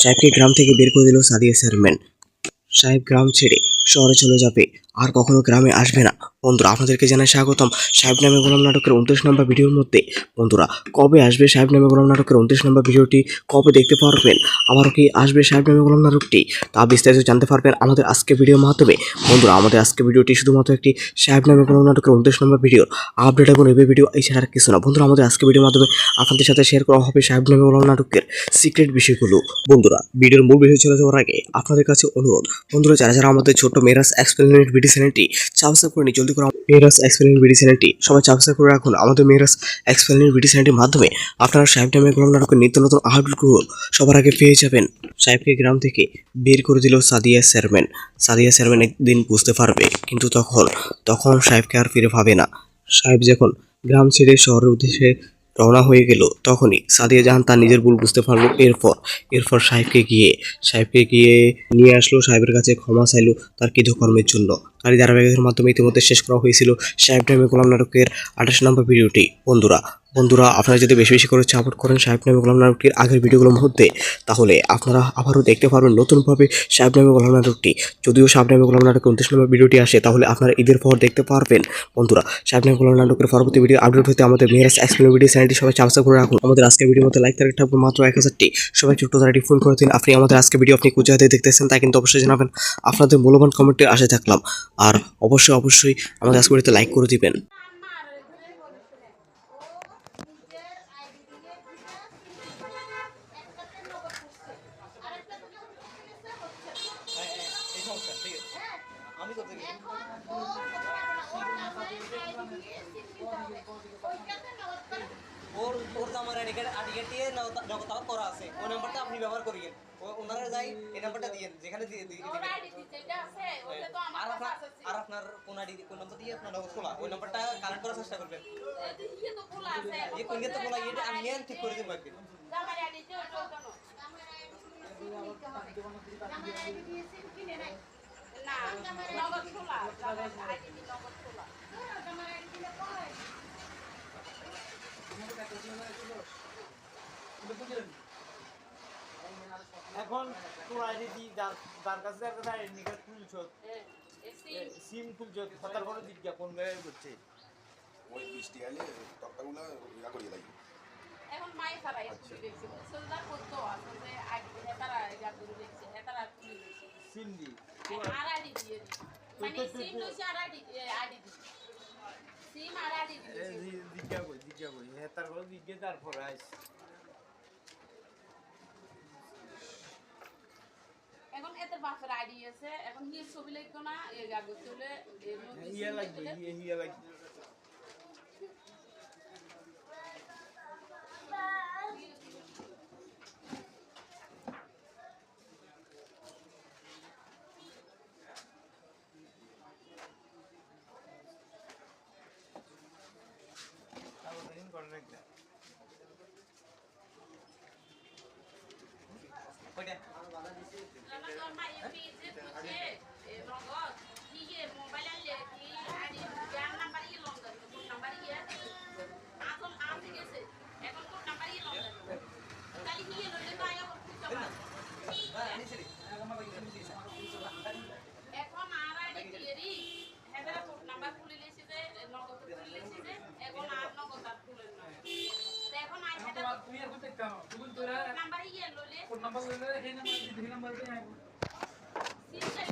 সাহেবকে গ্রাম থেকে বের করে দিল সাদিয়া চেয়ারম্যান। সাহেব গ্রাম ছেড়ে শহরে চলে যাবে, আর কখনো গ্রামে আসবে না। বন্ধুরা, আপনাদেরকে জানাই স্বাগতম সাহেব নামে গোলাম নাটকের 29 নম্বর ভিডিওর মধ্যে। বন্ধুরা, কবে আসবে সাহেব নামে গোলাম নাটকের 29 নম্বর ভিডিওটি, কবে দেখতে পারবেন, আবারও কি আসবে সাহেব নামে গোলাম নাটকটি, তা বিস্তারিত জানতে পারবেন আমাদের আজকে ভিডিওর মাধ্যমে। বন্ধুরা, আমাদের আজকে ভিডিওটি শুধুমাত্র একটি সাহেব নামে গোলাম নাটকের 29 নম্বর ভিডিওর আপডেট এবং রিভিউ ভিডিও, এছাড়া আর কিছু না। বন্ধুরা, আমাদের আজকে ভিডিওর মাধ্যমে আপনাদের সাথে শেয়ার করা হবে সাহেব নামে গোলাম নাটকের সিক্রেট বিষয়গুলো। বন্ধুরা, ভিডিওর মূল বিষয় চলে যাওয়ার আগে আপনাদের কাছে অনুরোধ, বন্ধুরা যারা যারা আমাদের ছোট্ট মেরাজ এক্সপেরিমেন্ট ভিডিও চ্যানেলটি সাবস্ক্রাইব করে নিন, জলদি করে মেরাজ এক্সপেরিমেন্ট ভিডিও চ্যানেলটি সবাই সাবস্ক্রাইব করে রাখুন। আমাদের মেরাজ এক্সপেরিমেন্ট ভিডিও চ্যানেলটির মাধ্যমে আপনারা সাহেব নামে গোলাম নাটকের নিত্য নতুন আপডেটগুলো সবার আগে পেয়ে যাবেন। সাহেবকে গ্রাম থেকে বের করে দিল সাদিয়া চেয়ারম্যান। সাদিয়া চেয়ারম্যান একদিন বুঝতে পারবে, কিন্তু তখন সাহেবকে আর ফিরে পাবে না। সাহেব যখন গ্রাম ছেড়ে শহরের উদ্দেশ্যে রওনা হয়ে গেল, তখনই সাদিয়া জাহান তার নিজের ভুল বুঝতে পারলো। এরপর সাহেবকে গিয়ে নিয়ে আসলো, সাহেবের কাছে ক্ষমা চাইলো তার কৃতকর্মের জন্য। তারই ধারাবাহিকতার মাধ্যমে ইতিমধ্যে শেষ করা হয়েছিল সাহেব নামে গোলাম নাটকের 28 নম্বর ভিডিওটি। বন্ধুরা, আপনারা যদি বেশি বেশি করে সাপোর্ট করেন সাহেব নামে গোলাম নাটকের আগের ভিডিওগুলোর মধ্যে, তাহলে আপনারা আবারও দেখতে পারবেন নতুনভাবে সাহেব নামে গোলাম নাটকটি। যদিও সাহেব নামে গোলাম নাটকের 29 নম্বর ভিডিওটি আসে, তাহলে আপনারা ঈদের পর দেখতে পারবেন। বন্ধুরা, সাহেব নামে গোলাম নাটকের পরবর্তী ভিডিও আপডেট হতে আমাদের মেরাজ এক্সপ্লেন ভিডিও চ্যানেলটি সবাই সাবস্ক্রাইব করে রাখুন। আমাদের আজকের ভিডিওর মধ্যে লাইক টার্গেট থাকবে মাত্র 1000টি। সবাই ছোট্ট তারাটি ফোন করে দিন। আপনি আমাদের আজকের ভিডিও আপনি কোথায় দেখতেছেন তা কিন্তু অবশ্যই জানাবেন। আপনাদের মূল্যবান কমেন্টের আশায় থাকলাম। আর অবশ্যই আমাদের আজকের ভিডিওতে লাইক করে দিবেন। ওর ওর তো আমার আইডি দিয়ে নগদ করা আছে, ওই নাম্বারটা আপনি ব্যবহার করিয়েন। ওনারা যাই এই নাম্বারটা দিয়েন, যেখানে আর আপনার কোন আইডি কোন নাম্বার দিয়ে আপনার নগদ খোলা, ওই নাম্বারটা কানেক্ট করার চেষ্টা করবেন। এই কোন গেতে খোলা এটা আমি ঠিক করে দেব একদিন। এখন তোর আইডি দি যার কাছে একটা আইডি কার্ড খুলছ, সিম খুলছ, তার কোনো বিজ্ঞাপন বের করছে। ওই বৃষ্টি আলে তক্তাগুলো ইয়া করিয়ে লাগবে। এখন মাই সারাই দেখছি সোলদার করতে আসলে আগে তারা যা করে দেখছে তারা তুলে দিচ্ছে সিম দি আর আইডি দিয়ে মানে সিম লইছে আর আইডি দি সিম আর আইডি দি জিজ্ঞা কই তার কোনো জিজ্ঞা তারপর আইস এখন এত বাপের আইডি আছে, এখন কি ছবি লাগতো না এই কাগজ তুলে ইয়া লাগবে ওইটা এখন আর আইডি ক্লিয়ারি হেদারা কোড নাম্বার খুলে লেছে যে নগদ খুলে লেছে যে এখন আর নগদ আর খুলেন না এখন আই হেদারা তুই আর করতে কাম তুই তোরা নাম্বার ইয়ে ললে কোন নাম্বার ললে এই নাম্বার দিয়ে আইবো সিম চাই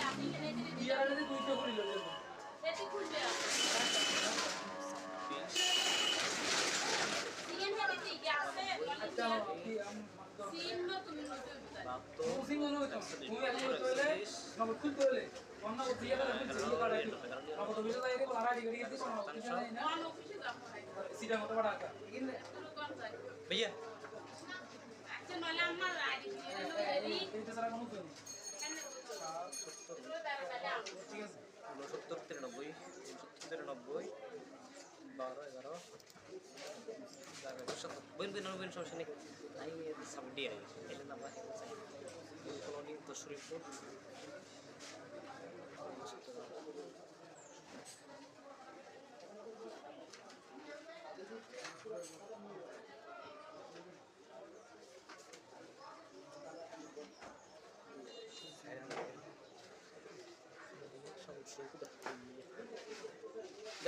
আপনি কেনে দিলে ইয়ার আগে তুই তো করিল দেবো সেটি খুলবে সিম যাবে ঠিক আছে আচ্ছা সিম তুমি নতুন সিম হলো তো তুই আগে তোলে নগদ খুল তোলে অন্য দিয়ে গেলে খুলছে ইয়ে কাটা নগদ তো বিলে লাগে আর আইডি করিয়ে দিছ না কিছু নাই না কোন অফিসে যাব সিধা মতো বড় আকা কোন চাই भैया আচ্ছা নলে আমার আইডি ক্লিয়ার হয়ে যাবে এইটা সারা কোনো কই কেন ঠিক আছে 69 93 93 12 11 বইন সমস্যা নেই। আমি সাবডি আই এলে নাম্বার চাই কলোনি তো শরীফপুর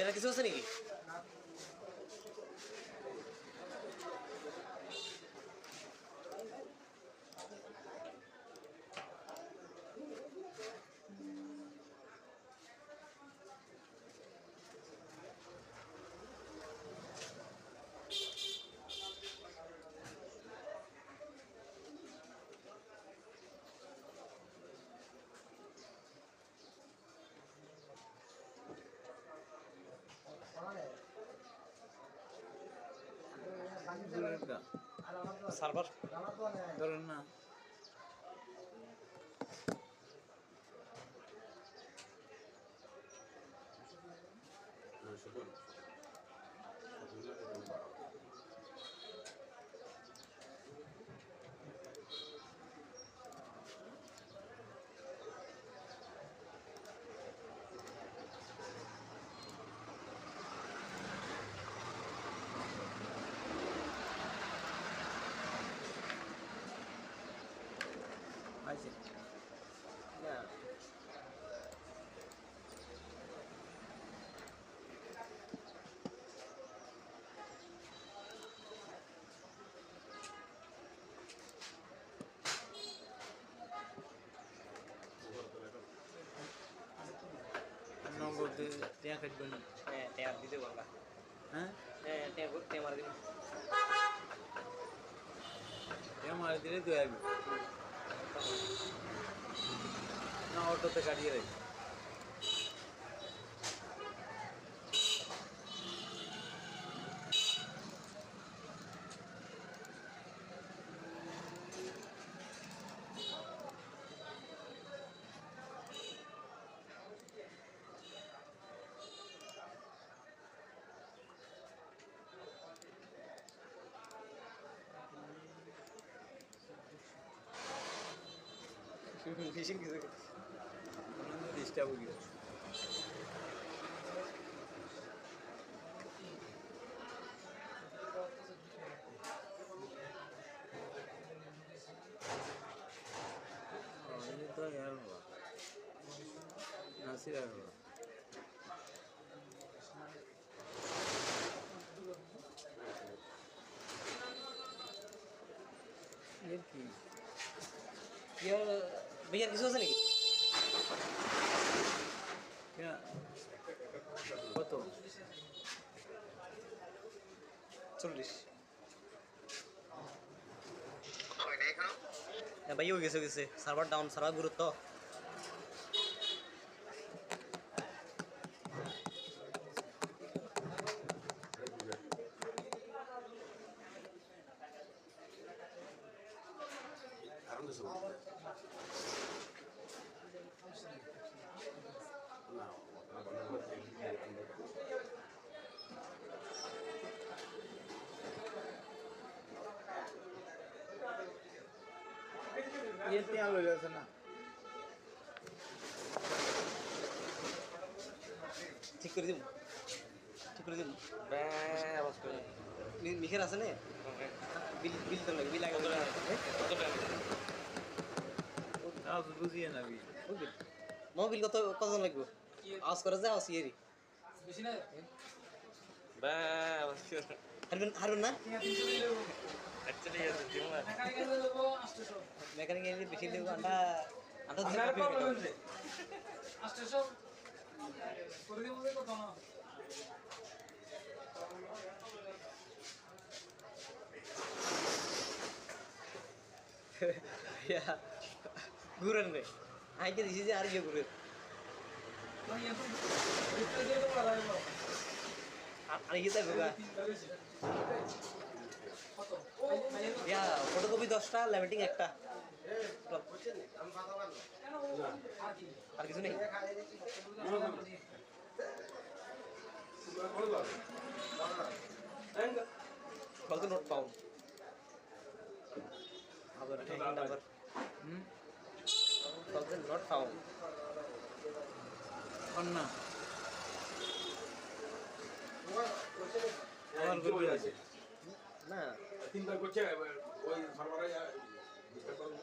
বেড়ার কিছু আছে নাকি? সার্ভার ধরেন না আছে না নগদ টিয়া কাটবেন হ্যাঁ ট্যাব দিতে বলবা হ্যাঁ হ্যাঁ ট্যাব মারা দিবি টিয়া মারি দিলে তুই আসবি না অটোতে কাটিয়ে রাখবি ফিশিং কিছু ডিস্টার্ব হয়ে তো यार हुआ नासिर आ हुआ ये की ইয়ার ভাইয়ার কিছু আছে নাকি? क्या কত 40 হ্যাঁ ভাইও গেছে সার্ভার ডাউন সার্ভার গুরুত্ব কারণ তো সব না ये ત્યાં લઈ જશે ના ঠিক করে দিব আওয়াজ করে মিখের আছে না বিল তো লাগে বিল আগে কত টাকা आप बुझिए ना भी বিল কতজন লাগবে আওয়াজ করে যায় আওয়াজ ইয়েরি হারবেন না মেকানিক এনে বেশি দেবো আন্ডা ঘুরেন রে আইকে দিছি যে আর ইয়ে ঘুরেন আর ইয়ে যাবে গা ইয়া ফটোকপি 10টা ল্যামিটিং একটা আর কিছু নেই কল তো নোট পাউন আবার হ্যাঙ্গিং নাম্বার কল তো নোট পাউন अन्ना আমার গ্রুপে আছে না তিনবার করছে ওই সার্ভারে ডিস্টার্ব করুন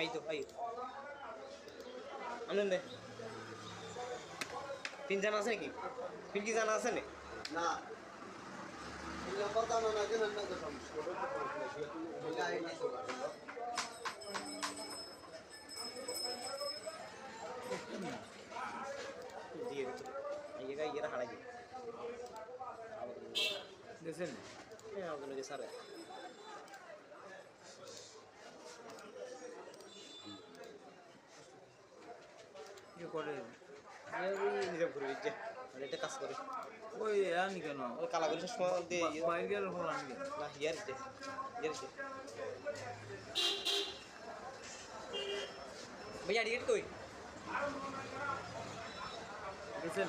এই তো এই আনেন দে পিন জানা আছে নাকি পিন কি জানা আছে না না এটা কথা না না কেন না কথা বলে আইডি তো দিয়ে দিত এই জায়গায় ইয়েরা হারাই দিই দেখছেন হ্যাঁ আমাদের যে স্যার কি করে নিজাম করে দিচ্ছে মানে এটা কাজ করে ওই আনি কেন ওই কালা করে সময় দিয়ে বাইরে গেলে ফোন আনবে না ইয়ার দিচ্ছে भैया टिकट कोई দেখছেন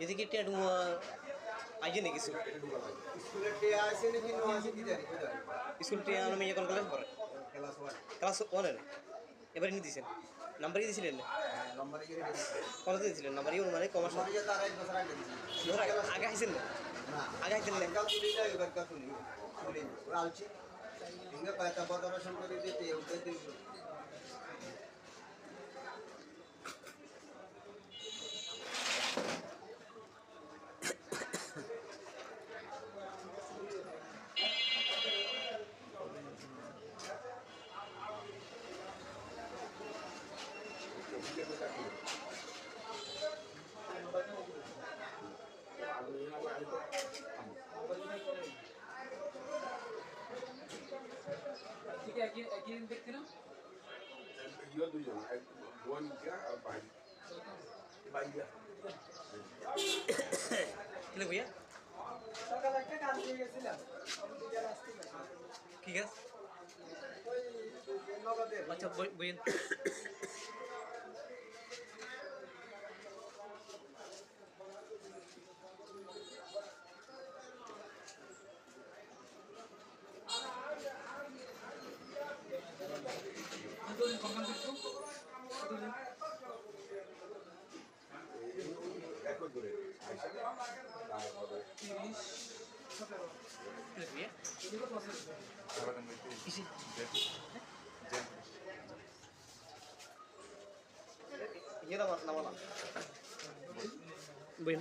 ये देखिए टेट आइए नहीं किसी স্কুলে তে আসে নি ভিন্ন আসে কি জানি स्कूल टे आने में ये कौन क्लास पर ক্লাস 1 ক্লাস 1 এর এবারে নি দিছেন নাম্বার কি দিছিলেন নম্বরে গিয়ে দিছি কোন দিছিলেন নাম্বার ইউন মানে কমার্স নম্বরে যা তার এক বছর আগে দিছি আগে আইছেন না না আগে আইছেন না কাল তুলি না এবার কাল তুলি তুলি আলছি ইংগা পাতা পদরশন করে দিতে ওকে দিন ঠিক আছে কি দেখতে না Yo দুজন এক বোনকে আর ভাই ভাইয়া কিলে भैया সকালে একটা কাজ দিয়ে গেছিলাম ঠিক আছে ওই নগদের আচ্ছা বইন এক করে আইসা তারপরে কিলে भैया किसी ये ना ना वाला बहन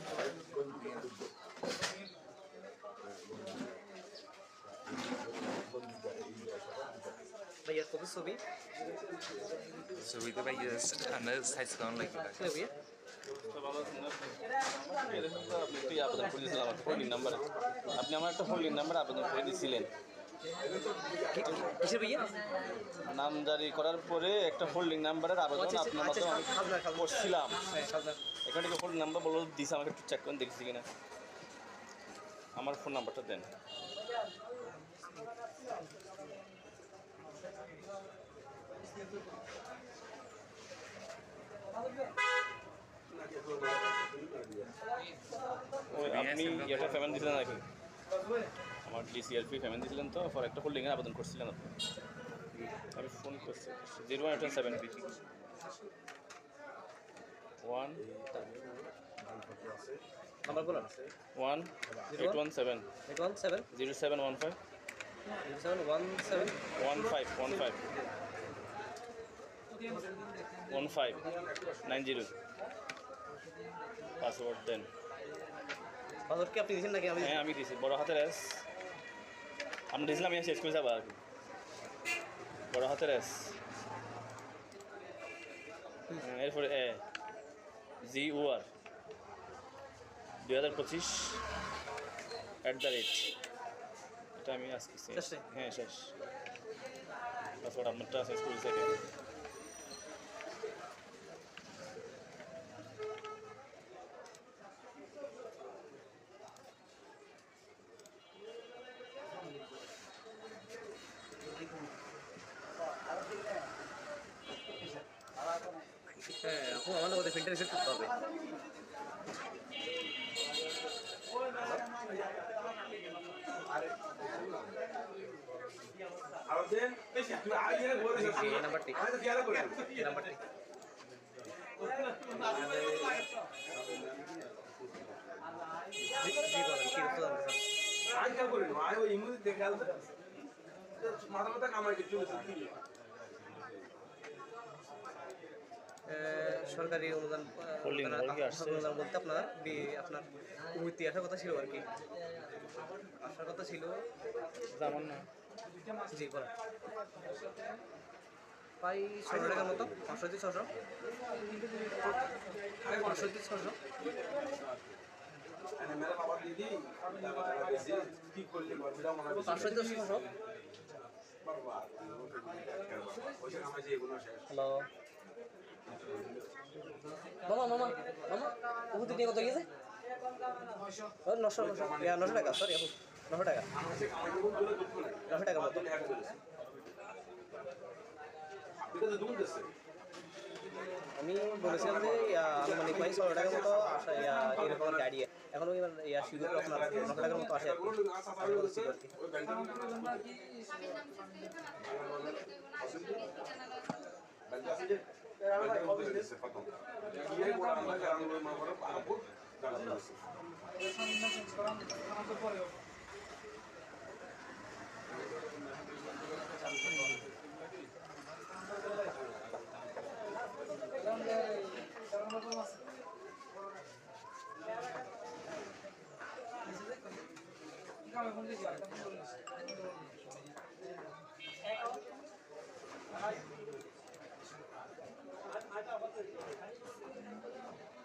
भैया कभी सोबी ছবিতে ভাই আমার সাইজ কেমন লাগবে किले भैया আপনি একটু আবেদন করেছিলেন আমার হোল্ডিং নাম্বারে আপনি আমার একটা হোল্ডিং নাম্বার আবেদন করে দিয়েছিলেন किसे भैया নামজারি করার পরে একটা হোল্ডিং নাম্বারের আবেদন আপনার মাধ্যমে আমি করছিলাম এখানে থেকে হোল্ডিং নাম্বার বলে দিয়েছে আমাকে একটু চেক করে দেখছি কিনা আমার ফোন নাম্বারটা দেন ওই আপনি এটা পেমেন্ট দিয়েছিলেন নাকি আমার ডিসিআরপি পেমেন্ট দিয়েছিলেন তো ফর একটা হোল্ডিংয়ের আবেদন করছিলেন আপনি আমি ফোন করছি 01870 1 नंबर बोलो 1817 817 0715 0717 1590 পাসওয়ার্ড দেন পাসওয়ার্ড কি আপনি দিয়েছেন নাকি আমি হ্যাঁ আমি দিয়েছি বড় হাতের এস আমি দিয়েছিলাম আমি শেষ করে যাবো আর কি বড় হাতের এস এরপরে এ GUR 2025 @ এটা আমি আজকে শেষে? হ্যাঁ শেষ পাসওয়ার্ড আপনারটা শেষ করে থেকে হ্যাঁ আপু আমাদের ওদের প্রিন্টার রিসেট করতে হবে আরে এই নাম্বারটি এই নাম্বারটি জি জি বলেন কি উত্তর জানতে চান? আজকাল করি না আয় ওই ইমুদি দেখাল মাথা মাথা কামাই কিছু সরকারি অনুদান Holding number কি আসছে? অনুদান বলতে আপনার আপনার উইতে আসার কথা ছিল আর কি আসার কথা ছিল যেমন না জি বলেন প্রায় 600 টাকার মতো 500 দিয়ে 600 500 দিয়ে 600 मेरा बाबा दीदी की खोल ले बड़ा मना 500 দিয়ে 600 बर्बाद ওইটা কামাই যে এগুলো শেষ হ্যালো মামা উহুতি নিয়ে কত গিয়েছে 900 টাকা সরি 900 টাকা আমার কাছে কামাই করব বলে দুঃখ নাই 900 টাকা মতো আপনি তো দুধ দিচ্ছে আমি বলেছিলাম যে আনুমানিক প্রায় 600 টাকার মতো আসা এরকম একটা আইডিয়া এখন ওই শিডিউল আপনার 900 টাকার মতো আসে আর কি। ওই ব্যাংকে স্বামীর নাম শেষ করে ঠিকানা দাও ব্যাংকে আছে যে আমি অফিস দিচ্ছে কত কি এই বড় আমরা কারণ ওই মা বড় পাবো জানা যাচ্ছে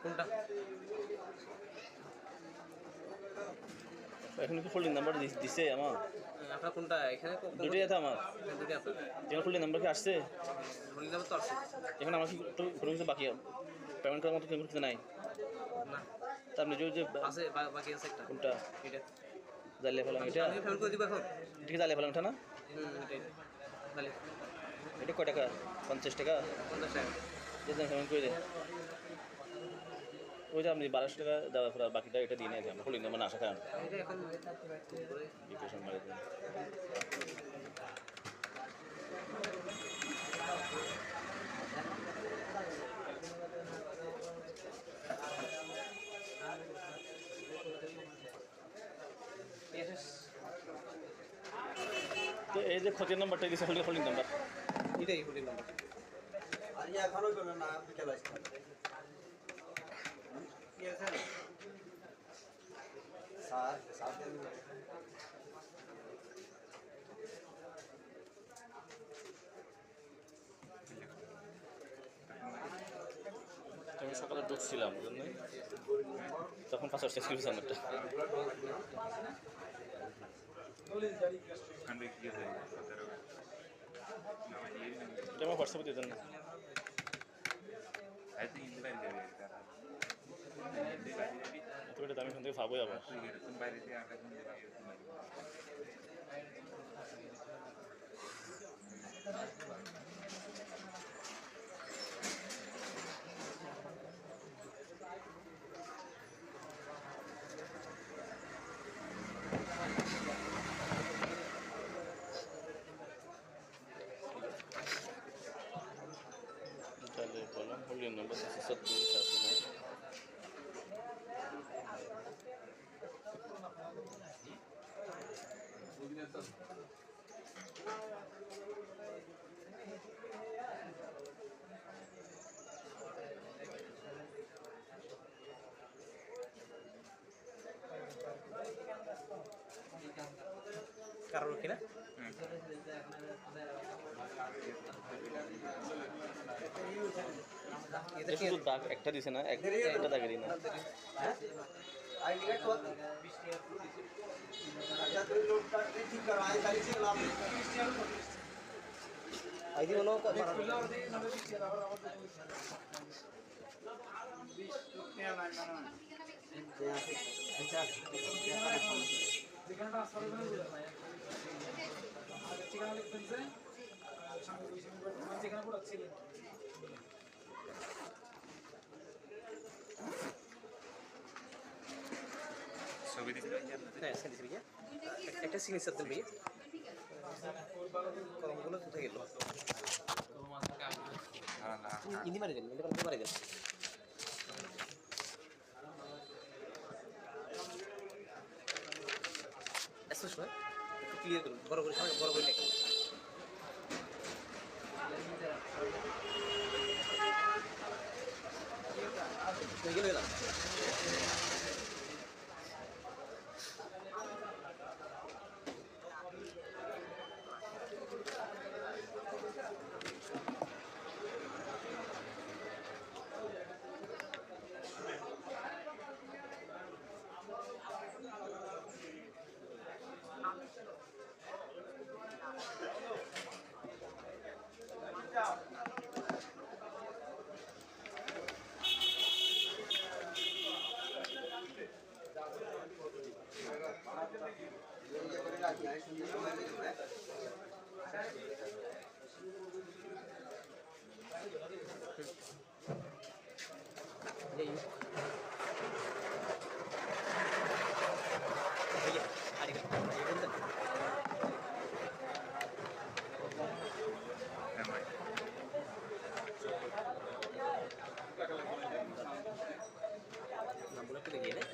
কোনটা এখন কি হোল্ডিং নাম্বার দিছে আমার আপনার কোনটা এখানে দুটোই আছে আমার দুটো আপনার যেখানে হোল্ডিং নাম্বার কি আসছে হোল্ডিং নাম্বার তো আছে এখানে আমার কি একটু কোনো কিছু বাকি পেমেন্ট করার মতো কোনো কিছু নাই না তার নিজেও যে আছে বাকি আছে একটা কোনটা এটা জ্বালিয়ে ফেলাম এটা আমি পেমেন্ট করে দিব এখন ঠিক জ্বালিয়ে ফেলাম এটা না এটাই তাহলে এটা কয় টাকা 50 টাকা 50 টাকা যেদিন পেমেন্ট করে দেয় ওই যে আপনি 1200 টাকা দেওয়ার পর বাকিটা এটা দিয়ে নিয়ে আমরা হোল্ডিং নাম্বার না আসা কারণ এটা এখন করে ডিপ্রেশন মারি দেন তো এই যে খোঁজের নাম্বারটা দিয়েছে হোল্ডিং নাম্বার এটাই হোল্ডিং নাম্বার আর এখনো কোনো না বিকেল আসছে কি আছে স্যার আমি সকালে ঢুকছিলাম বুঝলেন তখন পাসওয়ার্ড চেক করেছি আমারটা এটা আমার হোয়াটসঅ্যাপে দিয়ে দেন না তো এটা আমি এখান থেকে পাবোই আবার তাহলে বললাম হোল্ডিং নাম্বার 77 কারণ কি না এটা শুধু দাগ একটা দিছে না একটা দাগেরই না आईडी कार्ड तो अच्छा तो लोग ठीक करो आई तारीख से लाभ আইডি মনে ছবি দিতে হ্যাঁ সেন্ড দিছি ভাইয়া একটা সিগনেচার দেন ভাইয়া কলমগুলো কোথায় গেল? না না ইন্দি মারি দেন, ইন্দি কলম মারি দেন। স্পষ্ট নয়, একটু ক্লিয়ার করুন, বড় করে বড় করে লেখেন। গেল গেলাম। এমআই নাম্বারটা একটু দেখিয়ে দেন।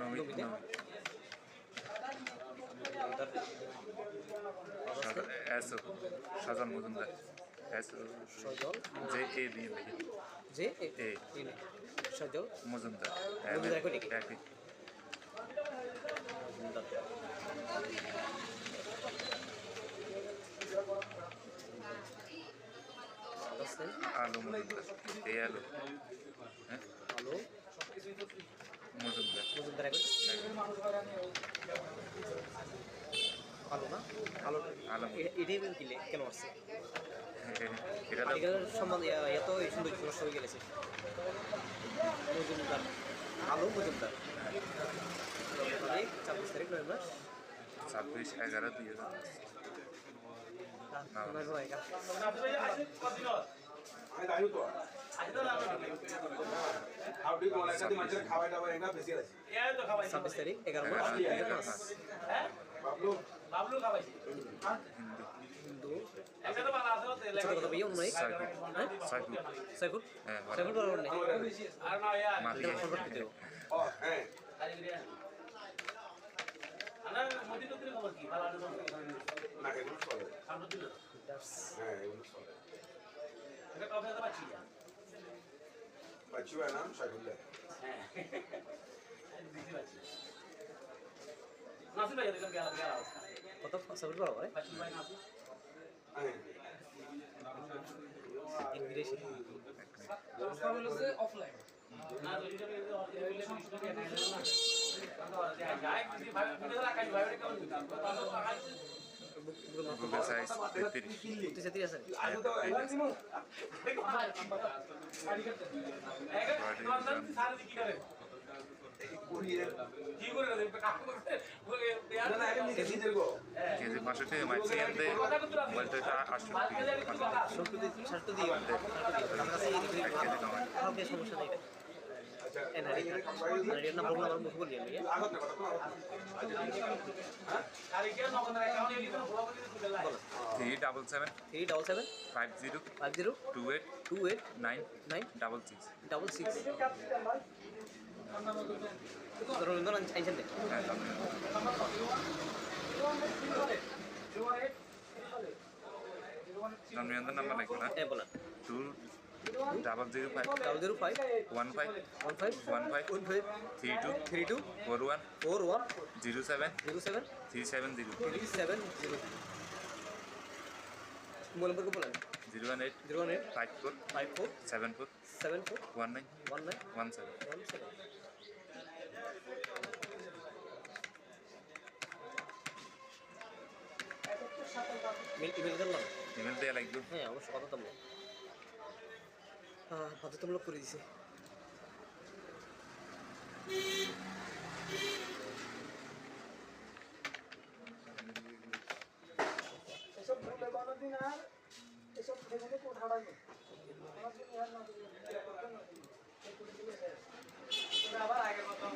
Namit S Sajan Majumdar S Sajal J A B লিখে যে এ সজল মজুমদার মজুমদার কই লিখে? একই আলো মজুমদার এ আলো হ্যাঁ আলো মজুমদার মজুমদার এখন আলো না আলো আলম এটাই কিলে কেন আসছে? এটা তো আর্টিকেলের সম্বন্ধে এত সুন্দর সমস্যা হয়ে গেছে। মজুমদার আলো মজুমদার 26 তারিখ নভেম্বর 26/11/2000 আমি জানি তো আপনি কোন একাতে মানুষের খাবার দাবার একা বেশি আছে 26 তারিখ 11 মাস 2005 বাবলু হিন্দু ছোট কথা ভাইয়া অনুমানিক সাইফুল সাইফুল হ্যাঁ সাইফুল বরাবর নেই মাফিয়া কনভার্ট দিও ও হ্যাঁ না এগুলো চলে হ্যাঁ এগুলো চলে বাচ্চুয়া নাম সাইফুল্লাহ কত সাইফুল বরাবর হ্যাঁ ইংরেজি গুগল সাইজ 33 তুই আছে আজকে তো না না এটা নিচে দিতে গো কেজি 65 মাইছি এনতে বলতে 8 সম্প্রতি স্বার্থ দিয়ে আমার কাছে এই দিকে কাউকে সমস্যা নেই আচ্ছা এনআইডির নাম্বারগুলো আমার মুখে বলি আমি আগত কথা বলো 377 377 50 50 28 28 9 9 66 66 রবীন্দ্র আইছেন দে হ্যাঁ জন্মদিনের নাম্বার লাগবে না হ্যাঁ বলেন 2005 005 15 15 15 32 32 41 41 07 07 370 370 মোবাইল নম্বর বলেন 018 018 54 54 74 74 19 19 17 ইমেল দিলাম ইমেল দেওয়া লাগবে হ্যাঁ অবশ্যই বাধ্যতামূলক বাধ্যতামূলক করে দিছে এসব ভুলে কোনোদিন আর এসব ভেঙে কোঠাড়াবে আবার আগের মতো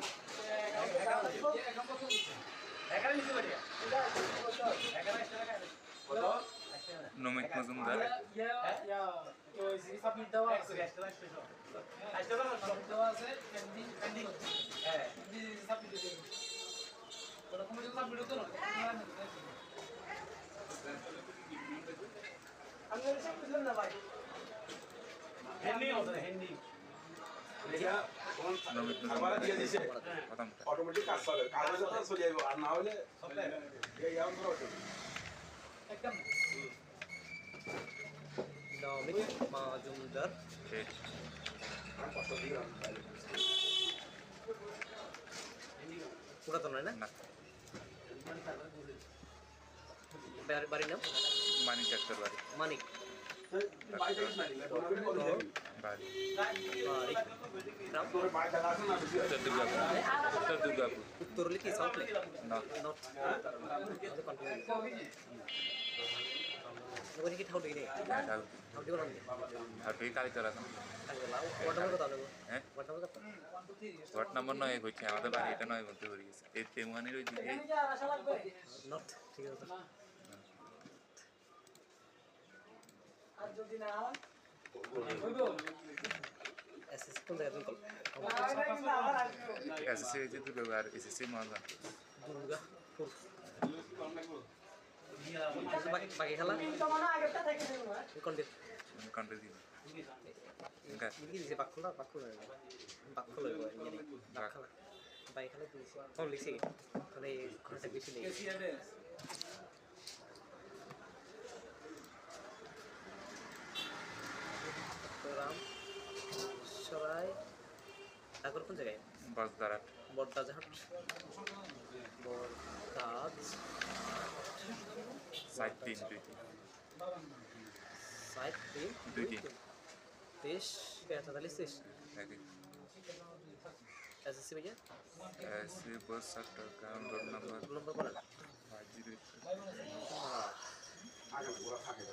নমিত মজুমদার, এটা নমিত আমার দিয়ে দিছে প্রথম অটোমেটিক কাজ চলে কাজ যখন চলে যাবে আর না হলে এই এমন করে নমিত মজুমদার ঠিক পুরাতন নয় না না বাড়ির নাম মানিক ডাক্তার বাড়ি মানিক বাড়ি বাড়ি গ্রাম তোর বাড়িতে আছে না বেশি উত্তর দুর্গাপুর, উত্তর দুর্গাপুর উত্তর হলে কি সাউথ লেক নর্থ নর্থ ওখানে কি ঠাউটি নেই ঠাউটি বললাম ঢাউটি কালীতলা আছে ওয়ার্ড নম্বর কত নেবো হ্যাঁ ওয়ার্ড নম্বর কত ওয়ার্ড নম্বর 9 হচ্ছে আমাদের বাড়ি এটা 9 বলতে পড়ে গেছে এই তেমুয়ানির ওই দিকে নর্থ ঠিক আছে এসএসসি কোন জায়গায় তুমি এসএসসি হয়েছে দুর্গাপুর আর এসএসসি মহাজন দুর্গাপুর বাকি খেলা কন্ডিত কন্ট্রি দিন কি দিছে বাক্যলা বাক্যলা বাক্যলা বাক্যলা বাকি খেলা কি দিছে কোন লিখছে মানে ঘন্টা বেশি নেই রাম সরাই তারপর কোন জায়গায় বাসদারা বড়দাজাহাট বড়দাজ সাইড 3 2 সাইড 2 দেশ 43 একই এসএসসি भैया ऐसे बस सकता काम रोड नंबर নম্বর বলেন 50 আগে পুরো থাকে